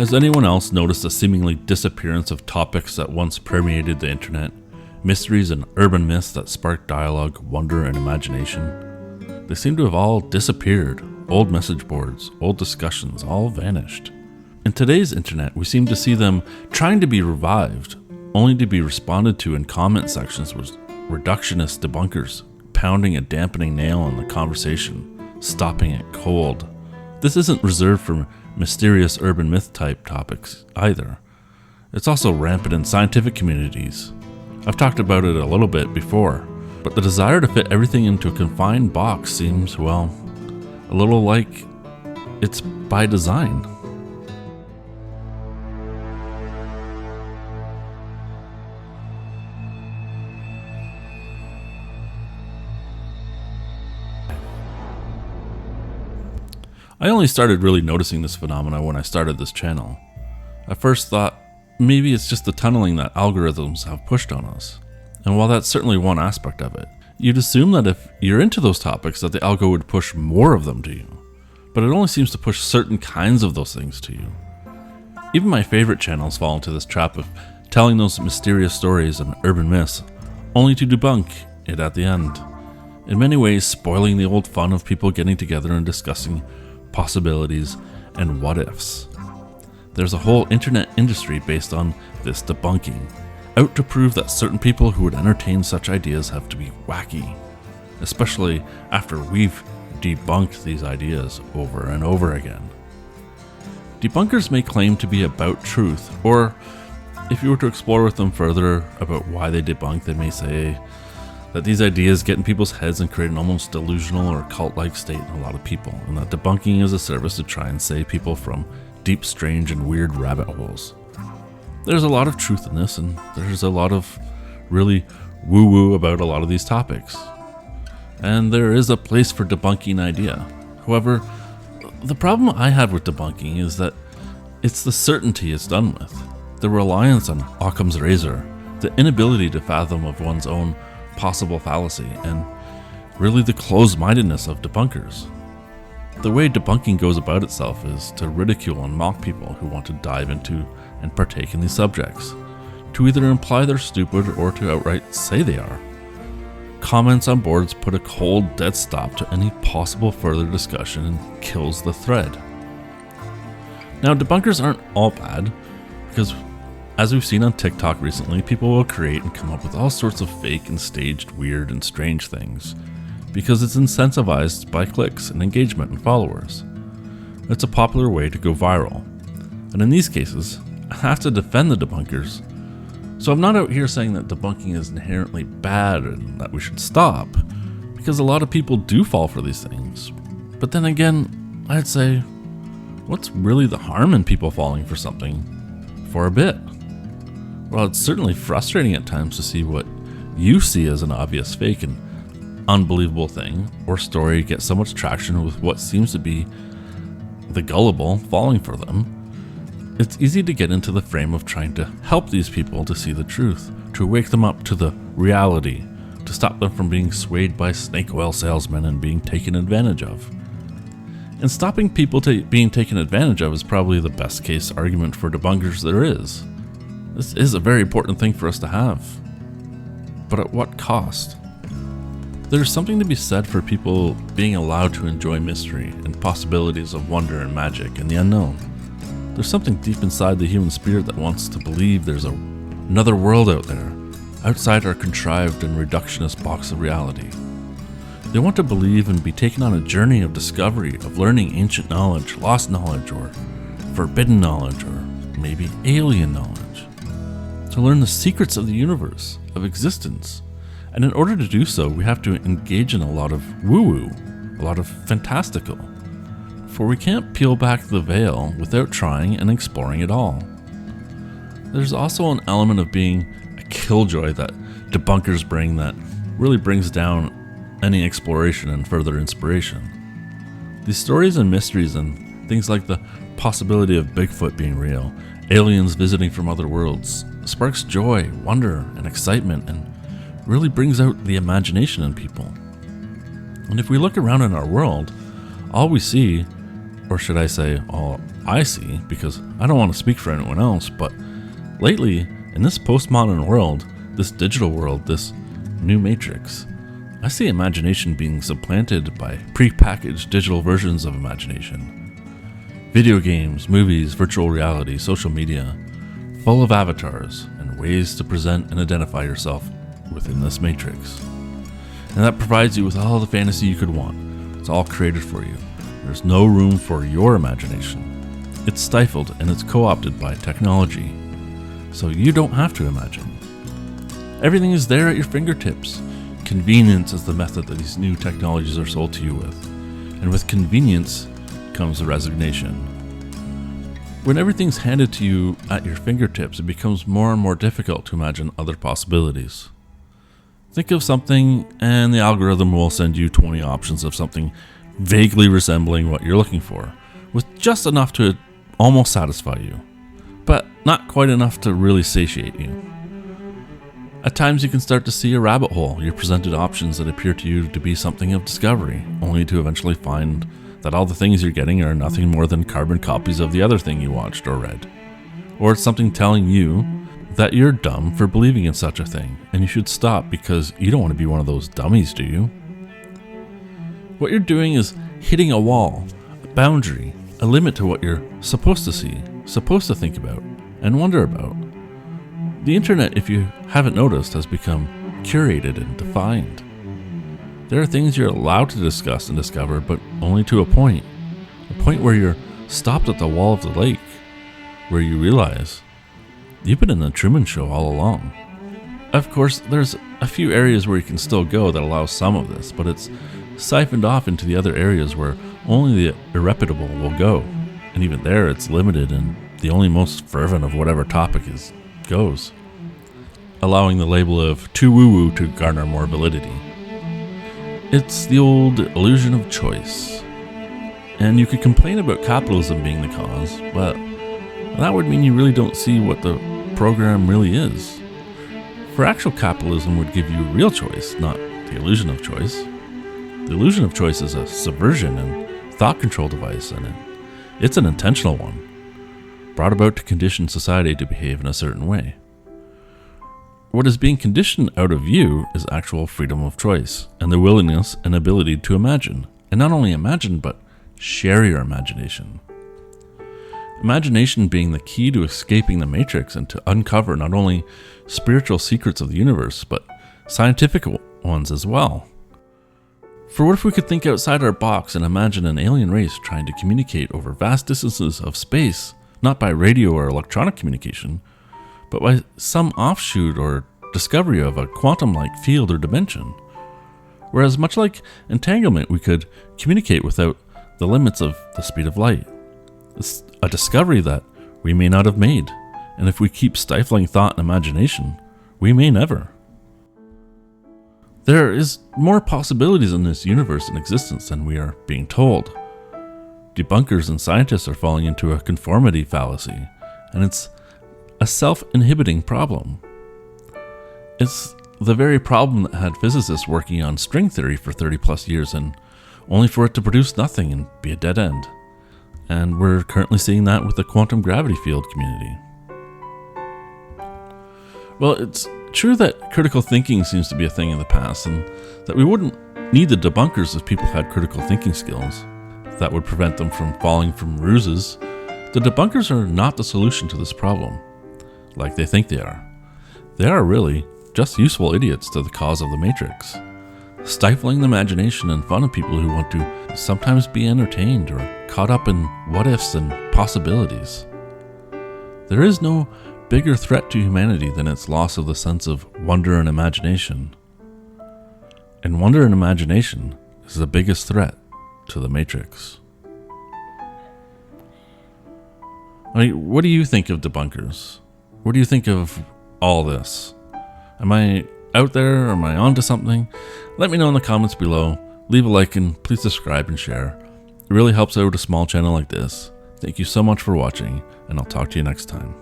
Has anyone else noticed the seemingly disappearance of topics that once permeated the internet? Mysteries and urban myths that sparked dialogue, wonder, and imagination? They seem to have all disappeared. Old message boards, old discussions, all vanished. In today's internet, we seem to see them trying to be revived, only to be responded to in comment sections with reductionist debunkers, pounding a dampening nail in the conversation, stopping it cold. This isn't reserved for mysterious urban myth type topics either. It's also rampant in scientific communities. I've talked about it a little bit before, but the desire to fit everything into a confined box seems, well, a little like it's by design. I only started really noticing this phenomena when I started this channel. I first thought maybe it's just the tunneling that algorithms have pushed on us. And while that's certainly one aspect of it, you'd assume that if you're into those topics that the algo would push more of them to you. But it only seems to push certain kinds of those things to you. Even my favorite channels fall into this trap of telling those mysterious stories and urban myths, only to debunk it at the end. In many ways, spoiling the old fun of people getting together and discussing possibilities and what-ifs. There's a whole internet industry based on this debunking, out to prove that certain people who would entertain such ideas have to be wacky, especially after we've debunked these ideas over and over again. Debunkers may claim to be about truth, or if you were to explore with them further about why they debunk, they may say that these ideas get in people's heads and create an almost delusional or cult-like state in a lot of people, and that debunking is a service to try and save people from deep, strange, and weird rabbit holes. There's a lot of truth in this, and there's a lot of really woo-woo about a lot of these topics. And there is a place for debunking idea. However, the problem I have with debunking is that it's the certainty it's done with, the reliance on Occam's razor, the inability to fathom of one's own possible fallacy, and really the closed-mindedness of debunkers. The way debunking goes about itself is to ridicule and mock people who want to dive into and partake in these subjects, to either imply they're stupid or to outright say they are. Comments on boards put a cold, dead stop to any possible further discussion and kills the thread. Now, debunkers aren't all bad, because as we've seen on TikTok recently, people will create and come up with all sorts of fake and staged weird and strange things because it's incentivized by clicks and engagement and followers. It's a popular way to go viral. And in these cases, I have to defend the debunkers. So I'm not out here saying that debunking is inherently bad and that we should stop, because a lot of people do fall for these things. But then again, I'd say, what's really the harm in people falling for something for a bit? Well, it's certainly frustrating at times to see what you see as an obvious fake and unbelievable thing or story get so much traction with what seems to be the gullible falling for them. It's easy to get into the frame of trying to help these people to see the truth, to wake them up to the reality, to stop them from being swayed by snake oil salesmen and being taken advantage of. And stopping people being taken advantage of is probably the best case argument for debunkers there is. This is a very important thing for us to have. But at what cost? There's something to be said for people being allowed to enjoy mystery and possibilities of wonder and magic and the unknown. There's something deep inside the human spirit that wants to believe there's another world out there, outside our contrived and reductionist box of reality. They want to believe and be taken on a journey of discovery, of learning ancient knowledge, lost knowledge, or forbidden knowledge, or maybe alien knowledge. To learn the secrets of the universe, of existence. And in order to do so, we have to engage in a lot of woo-woo, a lot of fantastical. For we can't peel back the veil without trying and exploring it all. There's also an element of being a killjoy that debunkers bring that really brings down any exploration and further inspiration. These stories and mysteries and things like the possibility of Bigfoot being real, aliens visiting from other worlds, sparks joy, wonder, and excitement, and really brings out the imagination in people. And if we look around in our world, all we see or should I say, all I see, because I don't want to speak for anyone else, but lately, in this postmodern world, this digital world, this new matrix, I see imagination being supplanted by pre-packaged digital versions of imagination. Video games, movies, virtual reality, social media, full of avatars and ways to present and identify yourself within this matrix. And that provides you with all the fantasy you could want. It's all created for you. There's no room for your imagination. It's stifled and it's co-opted by technology. So you don't have to imagine. Everything is there at your fingertips. Convenience is the method that these new technologies are sold to you with. And with convenience comes resignation. When everything's handed to you at your fingertips, it becomes more and more difficult to imagine other possibilities. Think of something and the algorithm will send you 20 options of something vaguely resembling what you're looking for, with just enough to almost satisfy you, but not quite enough to really satiate you. At times you can start to see a rabbit hole. You're presented options that appear to you to be something of discovery, only to eventually find that all the things you're getting are nothing more than carbon copies of the other thing you watched or read. Or it's something telling you that you're dumb for believing in such a thing, and you should stop because you don't want to be one of those dummies, do you? What you're doing is hitting a wall, a boundary, a limit to what you're supposed to see, supposed to think about, and wonder about. The internet, if you haven't noticed, has become curated and defined. There are things you're allowed to discuss and discover, but only to a point where you're stopped at the wall of the lake, where you realize you've been in the Truman Show all along. Of course, there's a few areas where you can still go that allow some of this, but it's siphoned off into the other areas where only the irreputable will go. And even there, it's limited, and the only most fervent of whatever topic is goes, allowing the label of too woo-woo to garner more validity. It's the old illusion of choice. And you could complain about capitalism being the cause, but that would mean you really don't see what the program really is. For actual capitalism would give you real choice, not the illusion of choice. The illusion of choice is a subversion and thought control device, and it's an intentional one, brought about to condition society to behave in a certain way. What is being conditioned out of you is actual freedom of choice and the willingness and ability to imagine. And not only imagine, but share your imagination. Imagination being the key to escaping the matrix and to uncover not only spiritual secrets of the universe, but scientific ones as well. For what if we could think outside our box and imagine an alien race trying to communicate over vast distances of space, not by radio or electronic communication, but by some offshoot or discovery of a quantum-like field or dimension. Whereas much like entanglement, we could communicate without the limits of the speed of light. It's a discovery that we may not have made, and if we keep stifling thought and imagination, we may never. There is more possibilities in this universe and existence than we are being told. Debunkers and scientists are falling into a conformity fallacy, and it's a self-inhibiting problem. It's the very problem that had physicists working on string theory for 30 plus years and only for it to produce nothing and be a dead end. And we're currently seeing that with the quantum gravity field community. Well, it's true that critical thinking seems to be a thing in the past, and that we wouldn't need the debunkers if people had critical thinking skills that would prevent them from falling from ruses. The debunkers are not the solution to this problem, like they think they are. They are really just useful idiots to the cause of the Matrix, stifling the imagination and fun of people who want to sometimes be entertained or caught up in what-ifs and possibilities. There is no bigger threat to humanity than its loss of the sense of wonder and imagination. And wonder and imagination is the biggest threat to the Matrix. I mean, what do you think of debunkers? What do you think of all this? Am I out there? Am I onto something? Let me know in the comments below. Leave a like and please subscribe and share. It really helps out a small channel like this. Thank you so much for watching, and I'll talk to you next time.